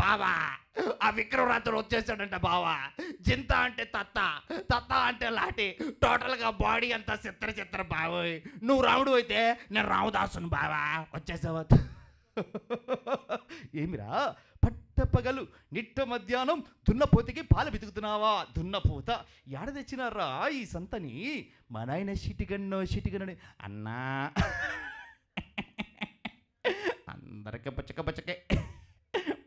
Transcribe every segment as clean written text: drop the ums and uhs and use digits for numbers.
బావా ఆ విక్రమరాత్రుడు వచ్చేసాడంట బావా. జింత అంటే తత్త, తత్త అంటే లాటి, టోటల్గా బాడీ అంతా చిత్ర బావోయ్. నువ్వు రాముడు అయితే నేను రామదాసును బావా. వచ్చేసావా? ఏమిరా పట్టపగలు నిట్ట మధ్యాహ్నం దున్నపోతికి పాలు బితుకుతున్నావా? దున్నపోత ఏడ తెచ్చినారా ఈ సంతని? మా నాయన షిటిగన్నో అన్నా. అందరికీ పచ్చకే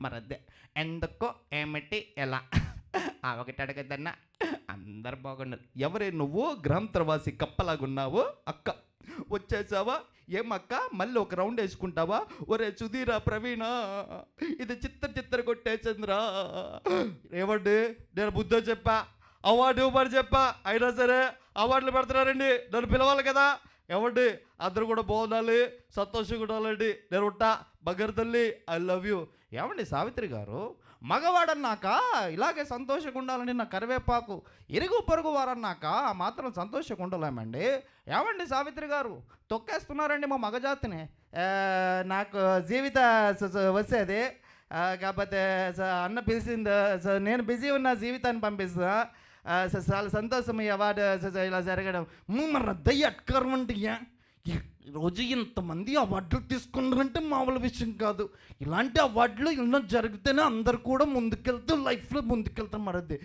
మరద్దే ఎందుకో ఏమిటి ఎలా ఒకటి అడగద్దన్నా. అందరు బాగున్నారు. ఎవరే నువ్వు? గ్రాంతరవాసి కప్పలాగున్నావు. అక్క వచ్చేసావా? ఏమక్క మళ్ళీ ఒక రౌండ్ వేసుకుంటావా? ఒరే సుధీరా, ప్రవీణ, ఇది చిత్ర కొట్టేసిందిరా. ఏమండి నేను బుద్ధో చెప్పా, అవార్డు ఇవ్వమని చెప్పా, అయినా సరే అవార్డులు పెడుతున్నారండి. నన్ను పిలవాలి కదా. ఏమండి అందరూ కూడా బాగుండాలి, సంతోషంగా ఉండాలండి. నేను ఉంటా బగర్ తల్లి, ఐ లవ్ యూ. ఏమండి సావిత్రి గారు, మగవాడన్నాక ఇలాగే సంతోషంగా ఉండాలని నా కరివేపాకు, ఇరుగు పొరుగు వారన్నాక మాత్రం సంతోషంగా ఉండలేమండి. ఏమండి సావిత్రి గారు, తొక్కేస్తున్నారండి మా మగజాతిని. నాకు జీవిత వచ్చేది కాకపోతే అన్న పిలిచింది, నేను బిజీ ఉన్న జీవితాన్ని పంపిస్తా. చాలా సంతోషం ఈ అవార్డు ఇలా జరగడం. మన దయ్య అట్కరమంటే రోజు ఇంతమంది అవార్డులు తీసుకున్నారంటే మామూలు విషయం కాదు. ఇలాంటి అవార్డులు ఎన్నో జరిగితేనే అందరు కూడా ముందుకెళ్తూ లైఫ్లో ముందుకెళ్తాం. మరది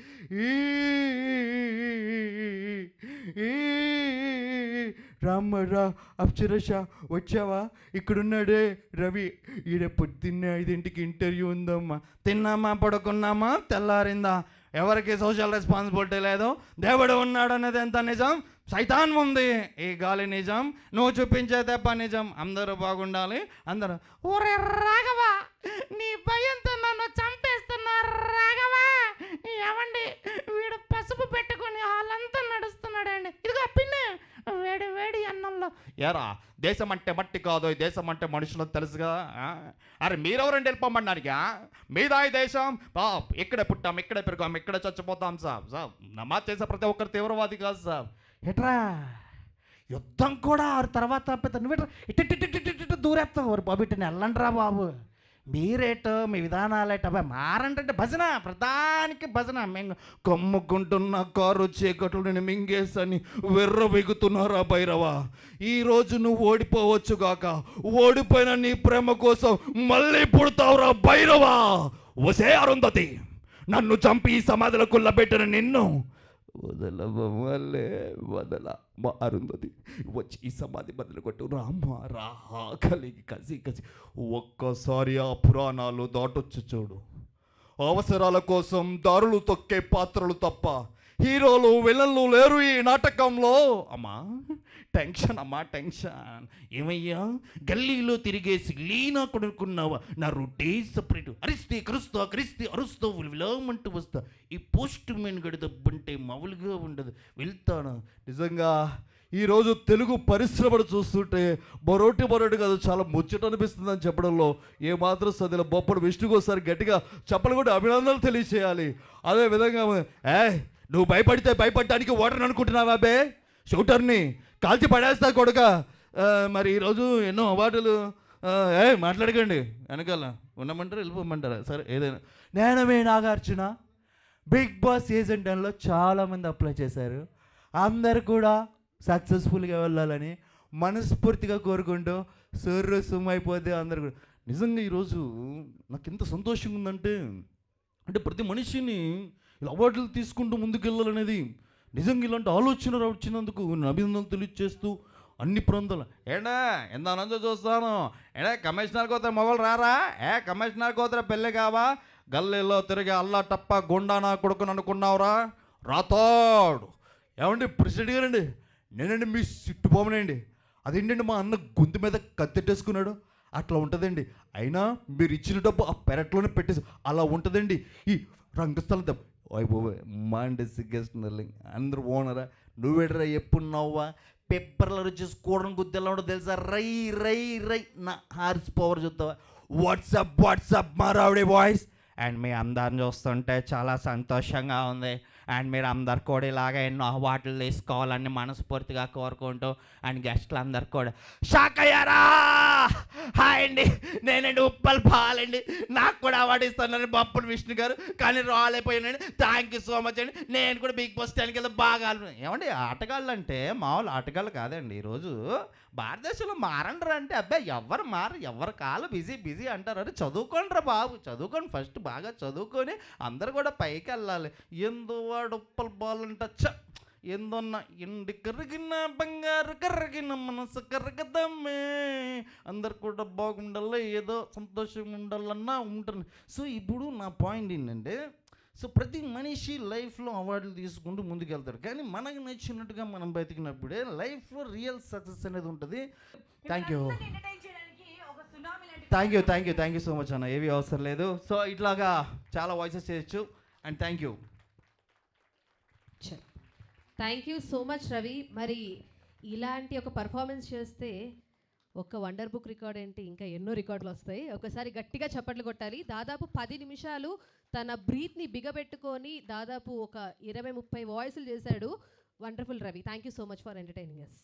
రామ్మరా అప్సరష వచ్చావా? ఇక్కడున్నాడే రవి. ఈడ పొద్దున్నే 5ంటికి ఇంటర్వ్యూ ఉందమ్మా. తిన్నామా, పడుకున్నామా, తెల్లారిందా? ఎవరికి సోషల్ రెస్పాన్సిబిలిటీ లేదు. దేవుడు ఉన్నాడు అనేది ఎంత నిజం, సైతాన్ ఉంది ఈ గాలి నిజం, నువ్వు చూపించే దెబ్బ నిజం. అందరూ బాగుండాలి. అందరూ ఓరే రాఘవా, నీ భయంతో నన్ను చంపేస్తున్నారు రాఘవా. ఏమండి వీడు పసుపు పెట్టుకుని వాళ్ళంతా నడుస్తున్నాడండి. ఇదిగో పిన్ని వేడి వేడి అన్నంలో. ఏరా దేశం అంటే మట్టి కాదు, దేశం అంటే మనుషులు తెలుసుగా. అరే మీరెవరండి వెళ్ళిపోమన్నారుగా? మీదా ఈ దేశం? ఇక్కడే పుట్టాం, ఇక్కడే పెరిగాం, ఇక్కడే చచ్చిపోతాం సాబ్. నమాజ్ చేసే ప్రతి ఒక్కరు తీవ్రవాది కాదు సాబ్. ఎట్రా యుద్ధం కూడా తర్వాత నువ్వు ఇటు దూరేస్తావు. బాబు ఇటు వెళ్ళండి రా బాబు. మీరేటో మీ విధానాలేట మారంటే భజన, ప్రధానికి భజన. మేము కమ్ముకుంటున్న కారు చీకట్లను మింగేసని వెర్ర వెగుతున్నారా భైరవా? ఈరోజు నువ్వు ఓడిపోవచ్చు గాక, ఓడిపోయిన నీ ప్రేమ కోసం మళ్ళీ పుడతావురా భైరవా. వసే అరుంధతి, నన్ను చంపి సమాధిలో కుల్లబెట్టిన నిన్ను వదలవలే వదల. మా అరుంధతి వచ్చి ఈ సమాధి బదులు కొట్టు రామ్మ రా. కలిగి కసి ఒక్కసారి ఆ పురాణాలు దాటొచ్చు చూడు. అవసరాల కోసం దారులు తొక్కే పాత్రలు తప్ప హీరోలు విలన్లు లేరు ఈ నాటకంలో. అమ్మా టెన్షన్, అమ్మా టెన్షన్. ఏమయ్యా గల్లీలో తిరిగేసి లీనా కొనుక్కున్నావా? నా రొట్టే సపరేట్. అరిస్తే కరుస్తా, కరిస్తే అరుస్తా, విలామంటూ వస్తా. ఈ పోస్ట్ మెన్ గడి దబ్బంటే మామూలుగా ఉండదు. వెళ్తాను. నిజంగా ఈరోజు తెలుగు పరిశ్రమను చూస్తుంటే బరోటి కాదు, చాలా ముచ్చట అనిపిస్తుంది అని చెప్పడంలో ఏమాత్రం సదిలో బొప్పడు విష్ణుకు ఒకసారి గట్టిగా చెప్పలు కూడా అభినందనలు తెలియచేయాలి. అదేవిధంగా నువ్వు భయపడితే భయపడటానికి ఓటర్ని అనుకుంటున్నావా బే? షూటర్ని కాల్చి పడేస్తా కొడుక. మరి ఈరోజు ఎన్నో అవార్డులు. మాట్లాడకండి, వెనకాల ఉండమంటారా వెళ్ళిపోమంటారా? సరే ఏదైనా. నేనమే నాగార్జున బిగ్ బాస్ సీజన్ 10లో చాలామంది అప్లై చేశారు. అందరు కూడా సక్సెస్ఫుల్గా వెళ్ళాలని మనస్ఫూర్తిగా కోరుకుంటూ సుమైపోతే అందరు కూడా. నిజంగా ఈరోజు నాకు ఎంత సంతోషంగా ఉందంటే, ప్రతి మనిషిని ఇలా అవార్డులు తీసుకుంటూ ముందుకెళ్ళాలనేది నిజంగా ఇలాంటి ఆలోచన వచ్చినందుకు నేను అభినందనలు తెలియజేస్తూ అన్ని ప్రాంతాలు ఎంత ఆనందం చూస్తాను. కమిషనర్ కోత మొగలు రారా? కమిషనర్ కోతర పెళ్ళి కావా? గల్లీలో తిరిగి అల్లా టప్ప గుండా నా కొడుకుని అనుకున్నావురా రాతాడు. ఏమండి ప్రెసిడెంట్ గారండి, నేనండి మీ సిట్టుబొమ్మనండి. అదేంటండి మా అన్న గొంతు మీద కత్తెట్టేసుకున్నాడు. అట్లా ఉంటుందండి. అయినా మీరు ఇచ్చిన డబ్బు ఆ పెరట్లోనే పెట్టేసి అలా ఉంటుందండి ఈ రంగస్థలం దెబ్బ. మాండి గెస్ట్ అందరూ ఓనరా. నువ్వేడరా ఎప్పుడు నవ్వా? పేపర్లో వచ్చేసి కూడని గుద్ది ఎలా ఉండో తెలుసా? రై రై రై నా హార్స్ పవర్ చూస్తావా? వాట్సాప్ మారావిడే వాయిస్. అండ్ మీ అందరిని చూస్తుంటే చాలా సంతోషంగా ఉంది. అండ్ మీరు అందరు కూడా ఇలాగ ఎన్నో అవార్డులు తీసుకోవాలని మనస్ఫూర్తిగా కోరుకుంటూ అండ్ గెస్ట్లు అందరు కూడా షాక్ అయ్యారా? హాయ్ అండి, నేనండి ఉప్పల్ పాలండి, నాకు కూడా అవార్డు ఇస్తానని బొప్పల విష్ణు గారు, కానీ రాలేకపోయానండి. థ్యాంక్ యూ సో మచ్ అండి. నేను కూడా బిగ్ బాస్ 10కి వెళ్తే బాగా ఏమండి, ఆటగాళ్ళు అంటే మామూలు ఆటగాళ్ళు కాదండి. ఈరోజు భారతదేశంలో మారండ్రా అంటే అబ్బాయి ఎవరు మారు, ఎవరు కాలు బిజీ బిజీ అంటారు. అని చదువుకోండిరా బాబు, చదువుకోండి, ఫస్ట్ బాగా చదువుకొని అందరు కూడా పైకి వెళ్ళాలి. వాడు ఉప్పల్ బాలంట ఎందున్న ఎండి కరిగిన బంగారు కరిగిన మనసు కరగదమ్మే, అందరు కూడా బాగుండాలి, ఏదో సంతోషంగా ఉండాలన్నా ఉంటుంది. సో ఇప్పుడు నా పాయింట్ ఏంటంటే, సో ప్రతి మనిషి లైఫ్లో అవార్డులు తీసుకుంటూ ముందుకెళ్తాడు, కానీ మనకు నచ్చినట్టుగా మనం బతికినప్పుడే లైఫ్లో రియల్ సక్సెస్ అనేది ఉంటుంది. థ్యాంక్ యూ సో మచ్ అన్న, ఏవి అవసరం లేదు. సో ఇట్లాగా చాలా వాయిసెస్ చేయొచ్చు. And thank you so much Ravi. మరి ఇలాంటి ఒక పర్ఫార్మెన్స్ చేస్తే ఒక వండర్ బుక్ రికార్డ్ ఏంటి, ఇంకా ఎన్నో రికార్డులు వస్తాయి. ఒకసారి గట్టిగా చప్పట్లు కొట్టాలి. దాదాపు 10 నిమిషాలు తన బ్రీత్ని బిగబెట్టుకొని దాదాపు ఒక 20-30 వాయిస్లు చేశాడు. Wonderful Ravi. Thank you so much for entertaining us.